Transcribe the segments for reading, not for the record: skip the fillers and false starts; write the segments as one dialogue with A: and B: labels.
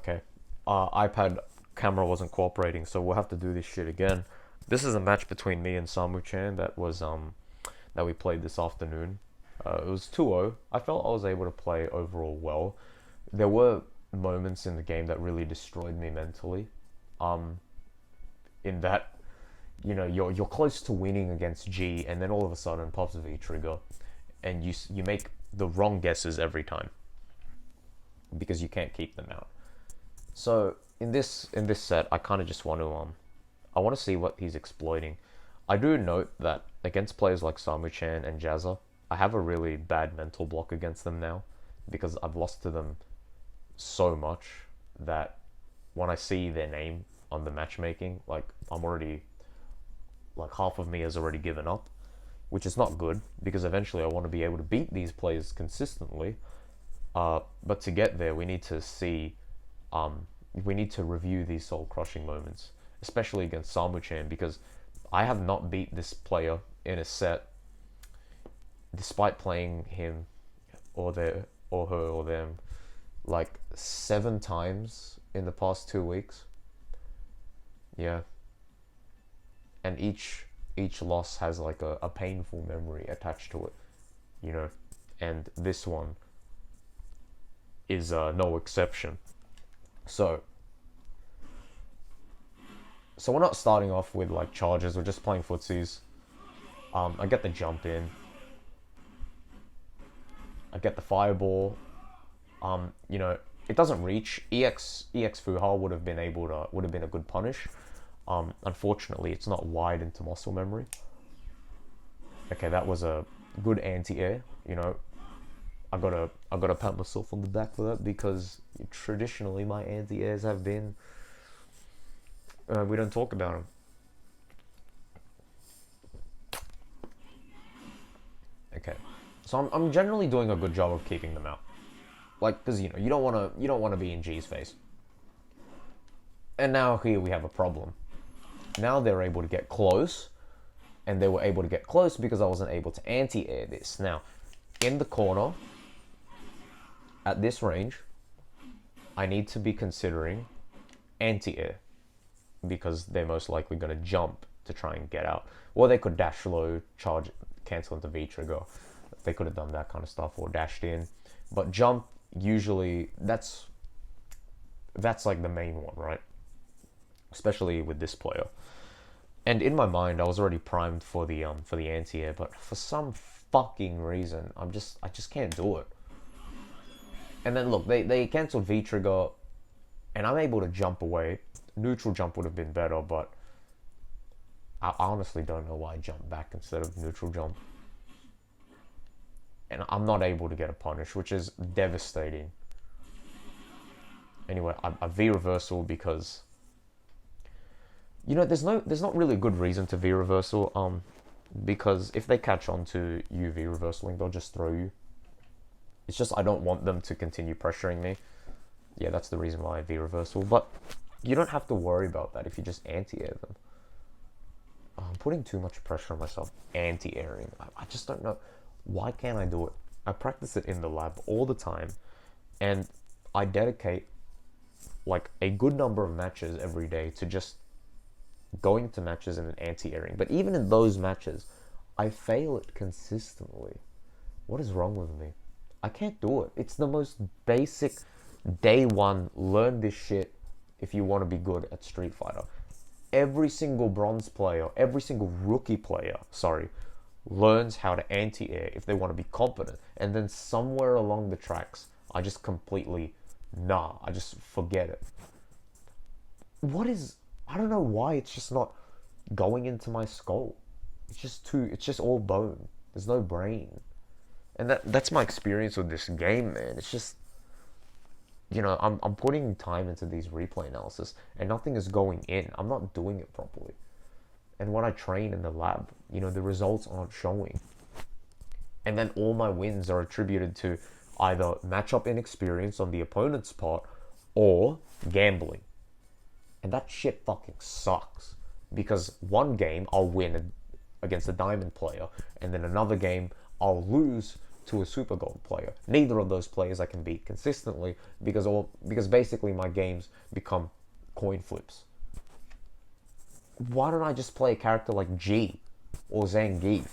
A: Okay. iPad camera wasn't cooperating, so we'll have to do this shit again. This is a match between me and Samu-chan that we played this afternoon. It was 2-0. I felt I was able to play overall well. There were moments in the game that really destroyed me mentally. Um, in that, you're close to winning against G, and then all of a sudden pops V trigger, and you make the wrong guesses every time because you can't keep them out. So in this set, I kind of just want to I want to see what he's exploiting. I do note that against players like Samu-chan and Jazza, I have a really bad mental block against them now because I've lost to them so much that when I see their name on the matchmaking, like I'm already like half of me has already given up, which is not good because eventually I want to be able to beat these players consistently. But to get there, we need to review these soul crushing moments, especially against Samu-chan, because I have not beat this player in a set, despite playing him or or her or them like 7 times in the past 2 weeks. Yeah, and each loss has like a painful memory attached to it, you know, and this one is no exception. So we're not starting off with like charges. We're just playing footsies. I get the jump in. I get the fireball. It doesn't reach. EX Fuhal would have been a good punish. Unfortunately, it's not wide into muscle memory. Okay, that was a good anti-air. I gotta pat myself on the back for that because traditionally my anti-airs have been. We don't talk about them. Okay, so I'm generally doing a good job of keeping them out, like because you don't wanna be in G's face. And now here we have a problem. Now they're able to get close, and they were able to get close because I wasn't able to anti-air this. Now, in the corner, at this range, I need to be considering anti-air because they're most likely going to jump to try and get out. Or they could dash low, charge, cancel into V-trigger. They could have done that kind of stuff or dashed in. But jump, usually, that's like the main one, right? Especially with this player. And in my mind, I was already primed for the anti-air, but for some fucking reason, I just can't do it. And then look, they cancelled V-trigger, and I'm able to jump away. Neutral jump would have been better, but I honestly don't know why I jumped back instead of neutral jump. And I'm not able to get a punish, which is devastating. Anyway, I V-reversal because there's not really a good reason to V-reversal, because if they catch on to you V-reversaling, they'll just throw you. It's just I don't want them to continue pressuring me. Yeah, that's the reason why I V-reversal. But you don't have to worry about that if you just anti-air them. I'm putting too much pressure on myself anti-airing. I just don't know. Why can't I do it? I practice it in the lab all the time. And I dedicate like a good number of matches every day to just going to matches and anti-airing. But even in those matches, I fail it consistently. What is wrong with me? I can't do it. It's the most basic day one, learn this shit if you want to be good at Street Fighter. Every single bronze player, every single rookie player, learns how to anti-air if they want to be competent. And then somewhere along the tracks, I just completely, I just forget it. I don't know why it's just not going into my skull. It's just all bone. There's no brain. And that's my experience with this game, man. It's just, I'm putting time into these replay analysis and nothing is going in. I'm not doing it properly. And when I train in the lab, the results aren't showing. And then all my wins are attributed to either matchup inexperience on the opponent's part or gambling. And that shit fucking sucks. Because one game I'll win against a diamond player, and then another game I'll lose to a super gold player. Neither of those players I can beat consistently because basically my games become coin flips. Why don't I just play a character like G or Zangief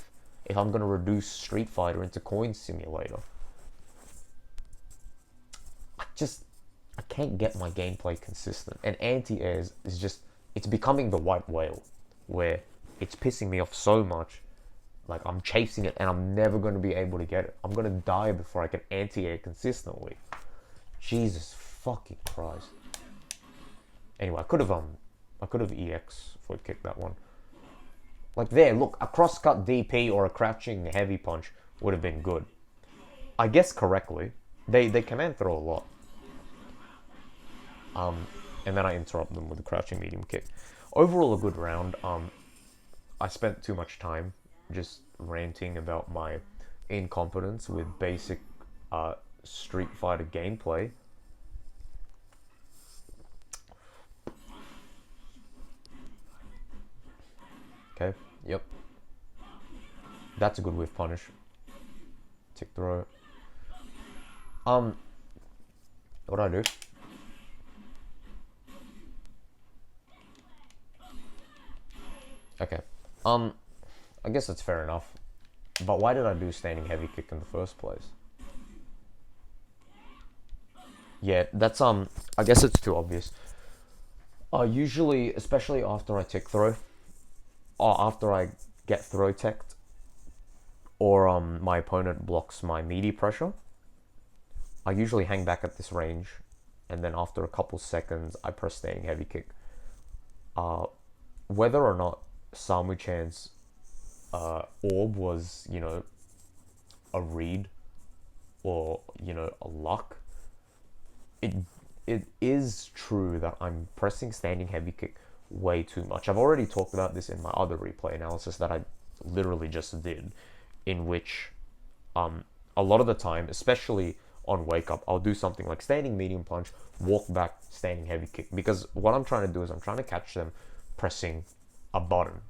A: if I'm gonna reduce Street Fighter into Coin Simulator? I can't get my gameplay consistent. And anti-airs is just, it's becoming the white whale, where it's pissing me off so much. Like, I'm chasing it and I'm never going to be able to get it. I'm going to die before I can anti-air consistently. Jesus fucking Christ. Anyway, I could have EX foot kicked that one. Like there, look, a cross-cut DP or a crouching heavy punch would have been good. I guess correctly. They command throw a lot. And then I interrupt them with a crouching medium kick. Overall, a good round. I spent too much time just ranting about my incompetence with basic Street Fighter gameplay. Okay, yep. That's a good whiff punish. Tick throw. What do I do? Okay. I guess that's fair enough. But why did I do standing heavy kick in the first place? Yeah, that's I guess it's too obvious. Usually, especially after I tick throw, or after I get throw teched, or my opponent blocks my meaty pressure, I usually hang back at this range, and then after a couple seconds, I press standing heavy kick. Whether or not Samu-chan's orb was, a read or, a luck, it is true that I'm pressing standing heavy kick way too much. I've already talked about this in my other replay analysis that I literally just did, in which a lot of the time, especially on wake up, I'll do something like standing medium punch, walk back, standing heavy kick, because what I'm trying to do is I'm trying to catch them pressing a button.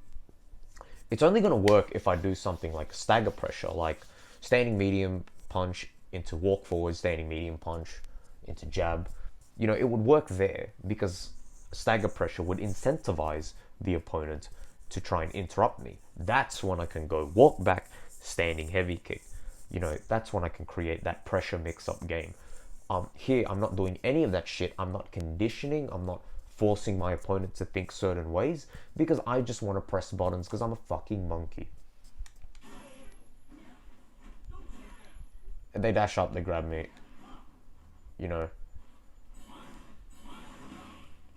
A: It's only going to work if I do something like stagger pressure, like standing medium punch into walk forward, standing medium punch into jab. It would work there because stagger pressure would incentivize the opponent to try and interrupt me. That's when I can go walk back, standing heavy kick. That's when I can create that pressure mix-up game. Here, I'm not doing any of that shit. I'm not conditioning. I'm not forcing my opponent to think certain ways because I just want to press buttons because I'm a fucking monkey. And they dash up, they grab me.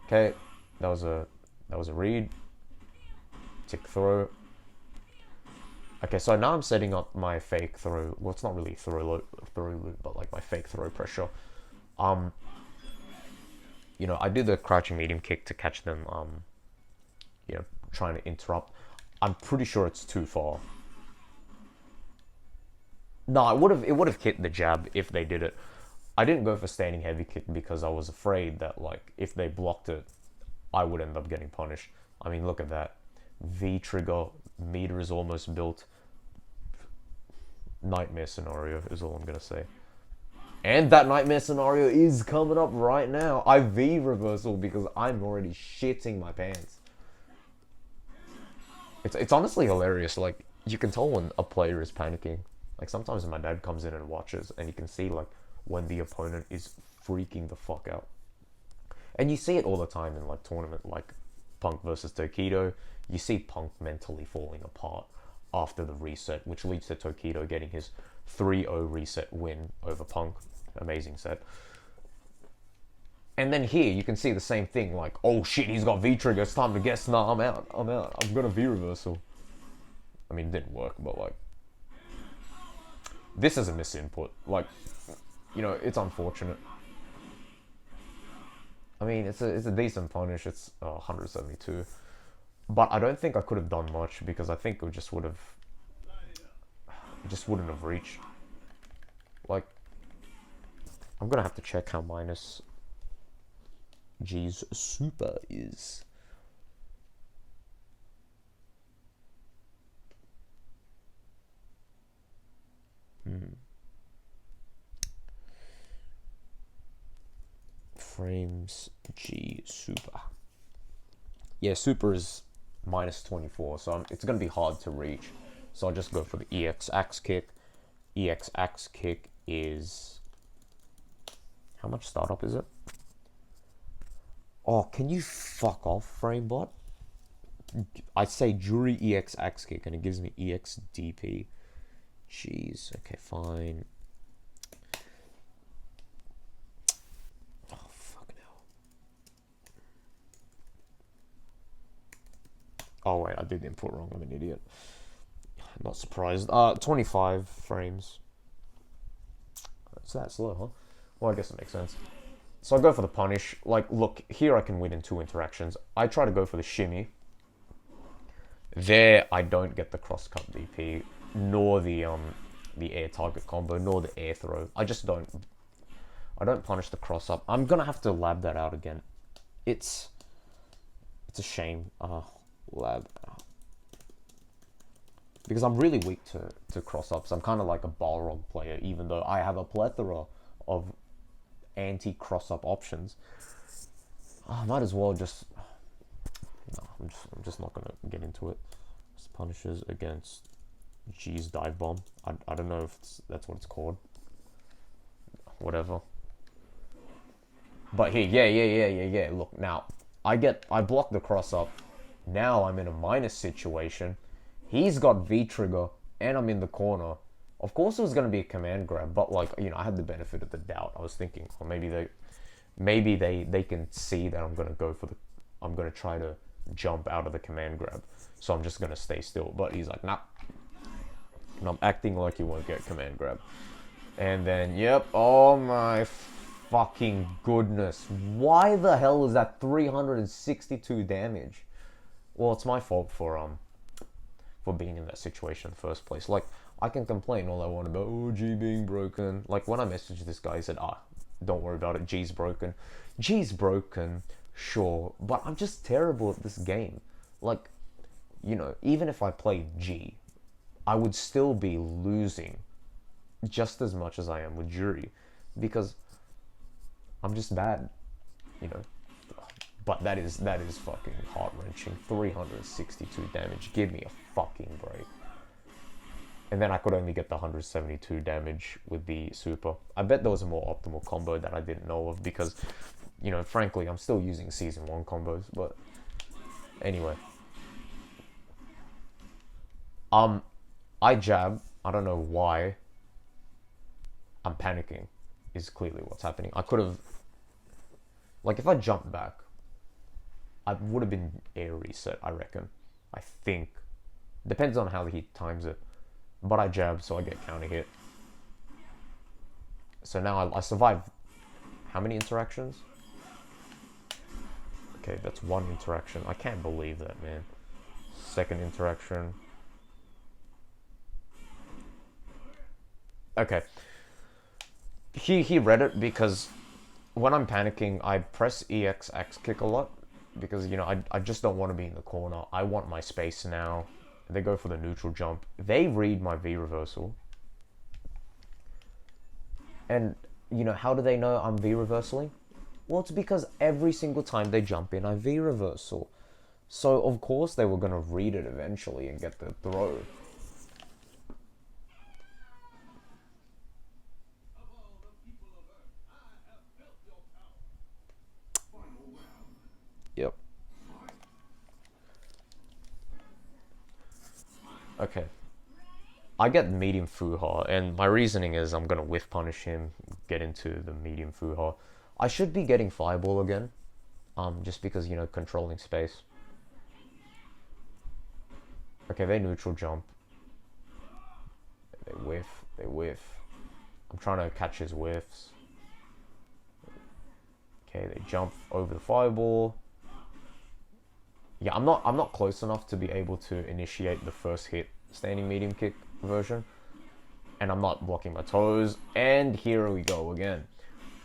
A: Okay, that was a read. Tick throw. Okay, so now I'm setting up my fake throw. Well, it's not really throw loop, but like my fake throw pressure. I do the crouching medium kick to catch them, trying to interrupt. I'm pretty sure it's too far. No, it would have hit the jab if they did it. I didn't go for standing heavy kick because I was afraid that, like, if they blocked it, I would end up getting punished. I mean, look at that. V trigger, meter is almost built. Nightmare scenario is all I'm gonna say. And that nightmare scenario is coming up right now. I V reversal because I'm already shitting my pants. It's honestly hilarious. Like, you can tell when a player is panicking. Like, sometimes my dad comes in and watches, and you can see, like, when the opponent is freaking the fuck out. And you see it all the time in, like, tournament, like Punk versus Tokido. You see Punk mentally falling apart after the reset, which leads to Tokido getting his 3-0 reset win over Punk. Amazing set. And then here, you can see the same thing, like, oh shit, he's got V-trigger, it's time to guess. Nah, I'm out. I've got a V-reversal. I mean, it didn't work, but, like, this is a misinput. Like, it's unfortunate. I mean, it's a decent punish. It's 172. But I don't think I could have done much because I think it just wouldn't have reached. Like, I'm gonna have to check how minus G's super is. frames G super. Yeah, super is minus 24, so it's going to be hard to reach. So I'll just go for the EX axe kick. EX axe kick is... How much startup is it? Oh, can you fuck off, FrameBot? I say Jury EX axe kick and it gives me EX DP. Jeez, okay, fine. Oh, fucking hell. Oh, wait, I did the input wrong. I'm an idiot. I'm not surprised. 25 frames. It's that slow, huh? Well, I guess it makes sense. So I go for the punish. Like, look, here I can win in 2 interactions. I try to go for the shimmy. There, I don't get the cross-cut DP, nor the air target combo, nor the air throw. I just don't. I don't punish the cross-up. I'm gonna have to lab that out again. It's a shame. Lab out. Because I'm really weak to cross-ups. I'm kind of like a Balrog player, even though I have a plethora of anti-cross-up options. I might as well just... No, I'm just not going to get into it. Just punishes against G's dive bomb. I don't know if that's what it's called. Whatever. But here, yeah. Look, now, I block the cross-up. Now I'm in a minus situation. He's got V-trigger, and I'm in the corner. Of course it was going to be a command grab, but like, you know, I had the benefit of the doubt. I was thinking, well, maybe they can see that I'm going to try to jump out of the command grab. So I'm just going to stay still. But he's like, nah. And I'm acting like you won't get command grab. And then, yep, oh my fucking goodness. Why the hell is that 362 damage? Well, it's my fault for being in that situation in the first place. Like, I can complain all I want about, oh, G being broken. Like, when I messaged this guy, he said, don't worry about it, G's broken. G's broken, sure, but I'm just terrible at this game. Like, you know, even if I played G, I would still be losing just as much as I am with Jury, because I'm just bad, you know. But that is fucking heart-wrenching. 362 damage. Give me a fucking break. And then I could only get the 172 damage with the super. I bet there was a more optimal combo that I didn't know of because, you know, frankly, I'm still using Season 1 combos. But anyway. I jab. I don't know why. I'm panicking is clearly what's happening. I could have... Like, if I jumped back, I would have been air reset, I reckon. I think. Depends on how he times it. But I jab, so I get counter hit. So now I survived how many interactions? Okay, that's 1 interaction. I can't believe that, man. 2nd interaction. Okay. He read it because when I'm panicking, I press EX axe kick a lot. Because, you know, I just don't want to be in the corner. I want my space now. They go for the neutral jump. They read my V reversal. And, you know, how do they know I'm V reversaling? Well, it's because every single time they jump in, I V reversal. So, of course, they were going to read it eventually and get the throw. Yep. Okay. I get medium Fuha, and my reasoning is I'm going to whiff punish him, get into the medium Fuha. I should be getting Fireball again, just because, you know, controlling space. Okay, they neutral jump. They whiff. I'm trying to catch his whiffs. Okay, they jump over the Fireball. Yeah, I'm not close enough to be able to initiate the first hit standing medium kick version. And I'm not blocking my toes. And here we go again.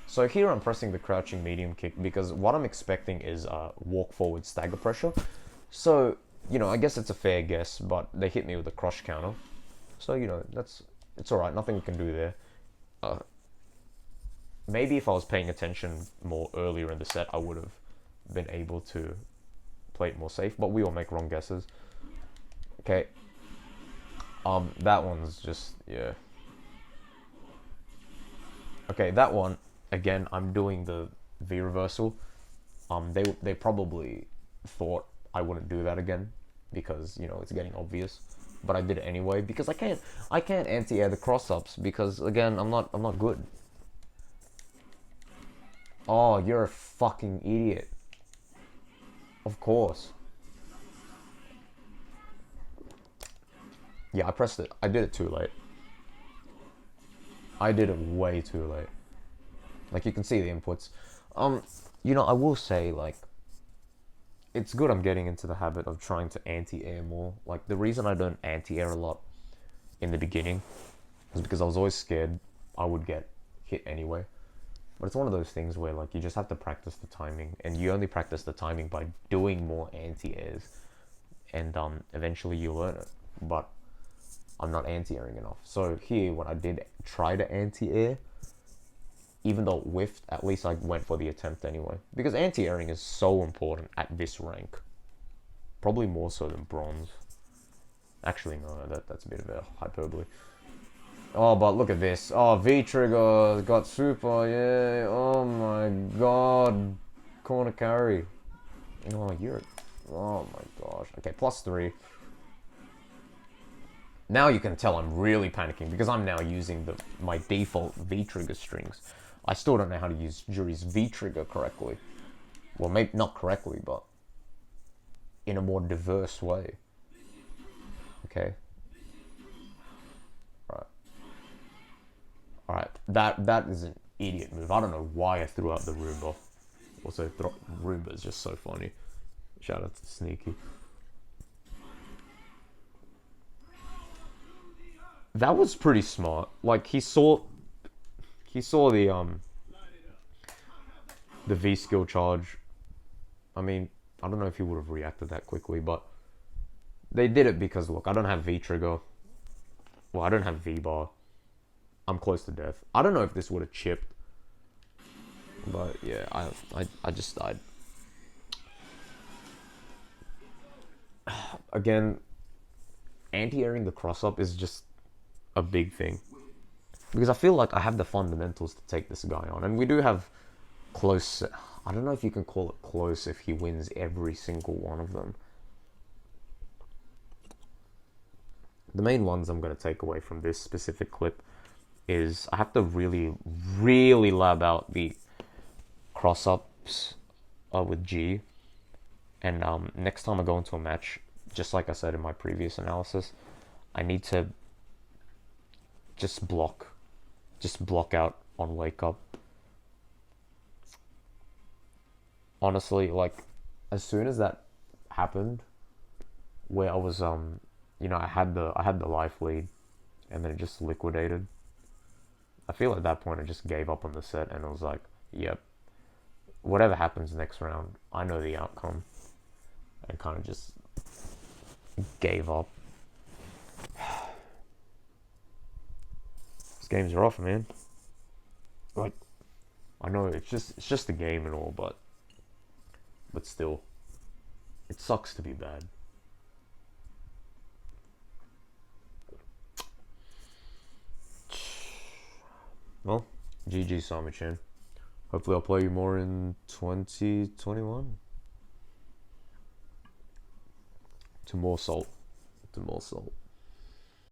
A: So here I'm pressing the crouching medium kick because what I'm expecting is walk forward stagger pressure. So, you know, I guess it's a fair guess, but they hit me with a crush counter. So, you know, it's alright, nothing we can do there. maybe if I was paying attention more earlier in the set, I would have been able to play it more safe. But we all make wrong guesses. Okay. That one's just, yeah. Okay, that one, again, I'm doing the V reversal. They probably thought I wouldn't do that again because, you know, it's getting obvious. But I did it anyway because I can't anti-air the cross-ups because, again, I'm not good. Oh, you're a fucking idiot. Of course. Yeah, I pressed it. I did it too late. I did it way too late. Like, you can see the inputs. You know, I will say, like, it's good I'm getting into the habit of trying to anti-air more. Like, the reason I don't anti-air a lot in the beginning is because I was always scared I would get hit anyway. But it's one of those things where, like, you just have to practice the timing, and you only practice the timing by doing more anti-airs, and eventually you learn it. But I'm not anti-airing enough. So here, when I did try to anti-air, even though it whiffed, at least I went for the attempt anyway. Because anti-airing is so important at this rank. Probably more so than bronze. Actually, no, that's a bit of a hyperbole. Oh, but look at this. Oh, V-trigger got super, yeah. Oh my god. Corner carry. Oh, you're... Oh my gosh. Okay, +3. Now you can tell I'm really panicking because I'm now using my default V-trigger strings. I still don't know how to use Jury's V-trigger correctly. Well, maybe not correctly, but in a more diverse way. Okay. Alright, that is an idiot move. I don't know why I threw out the Roomba. Also, Roomba is just so funny. Shout out to Sneaky. That was pretty smart. Like, he saw the V skill charge. I mean, I don't know if he would have reacted that quickly, but they did it because, look, I don't have V trigger. Well, I don't have V bar. I'm close to death. I don't know if this would have chipped, but yeah, I just died. Again, anti-airing the cross-up is just a big thing. Because I feel like I have the fundamentals to take this guy on. And we do have close... I don't know if you can call it close if he wins every single one of them. The main ones I'm going to take away from this specific clip is I have to really, really lab out the cross-ups with G. And next time I go into a match, just like I said in my previous analysis, I need to just block out on wake up. Honestly, like, as soon as that happened, where I was you know, I had the life lead and then it just liquidated, I feel at that point I just gave up on the set and I was like, yep, whatever happens next round, I know the outcome, and kind of just gave up. This game's rough, man. Like, I know it's just a game and all, but still, it sucks to be bad. Well, GG Samu-chan. Hopefully I'll play you more in 2021. To more salt.